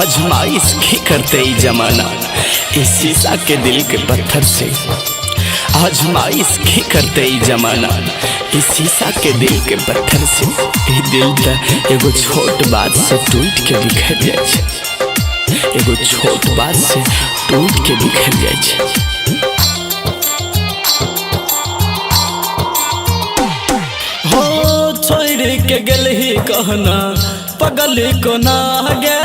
आजमाइश की करते ही जमाना इस शीशा के दिल के पत्थर से। आजमाइश की करते ही जमाना इस शीशा के दिल के पत्थर से। ये दिल तो एगो छोट बात से टूट के बिखर जाए छे, एगो छोट बात से टूट के बिखर जाए छे। के गलही कहना पगल को ना गे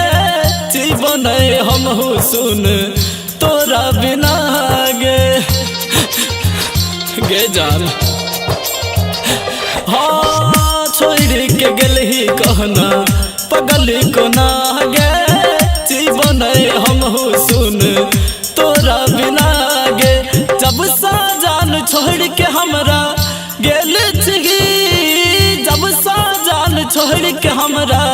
जीवन हम सुन तोरा बिना गे जान। हाँ छोड़ के गलही कहना पगल को ना गे जीवन हम सुन तोरा बिना गे। जब सा जान छोड़ के हमरा गेल छिगी, जब सा जान छोड़ के हमरा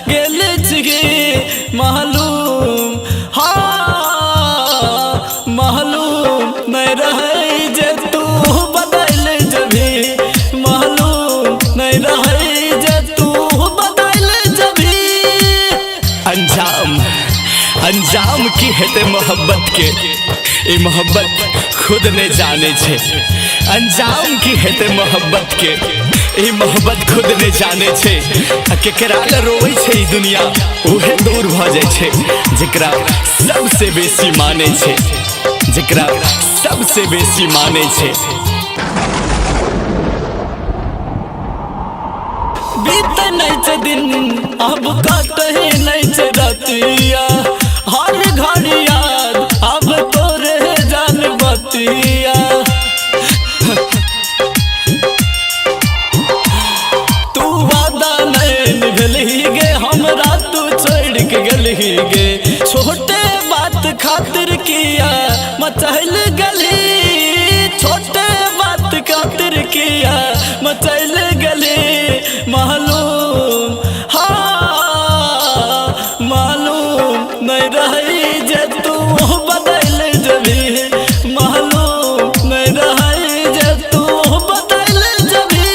गेल छिगी मालूम, हाँ मालूम नहीं रहे जे तू बदल जभी, मालूम नहीं रहे जे तू बदल जभी। अंजाम की हेते मोहब्बत के ये मोहब्बत खुद ने जाने छे। अंजाम की हेते मोहब्बत के ये मोहब्बत खुद ने जाने छे। केकरा ले रोवे छे ई दुनिया उहे दूर भ जाय छे जेकरा सबसे बेसी माने छे, जेकरा सबसे बेसी माने छे। बीत नहीं छे दिन अब काटे नहीं छे रातिया, हर घड़ी याद अब तोरे जान बतिया। तू वादा नहीं निभलही गे हमरा तू छोड़ के गलही गे, छोटे बात खातिर किया मचल गली, छोटे बात खातिर किया मचल गली मालूम, हाँ मालूम नहीं रही जे तू बदल जभी, मालूम नहीं रही जे तू बदल जभी।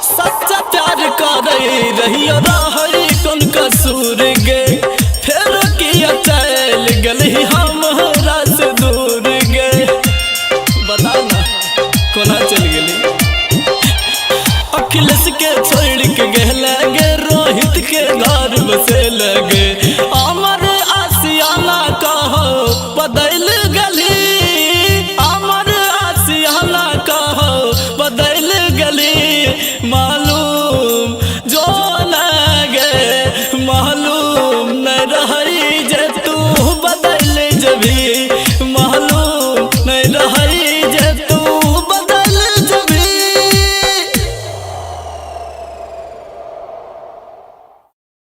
सच्चा प्यार करे रहियो रही कौन कसूर गे, फिर किया चल गली हमरा से दूर गे। बता ना कोना चल गली, अखिलेश के छोड़ के गहला गे, रोहित के घर बसे लगे।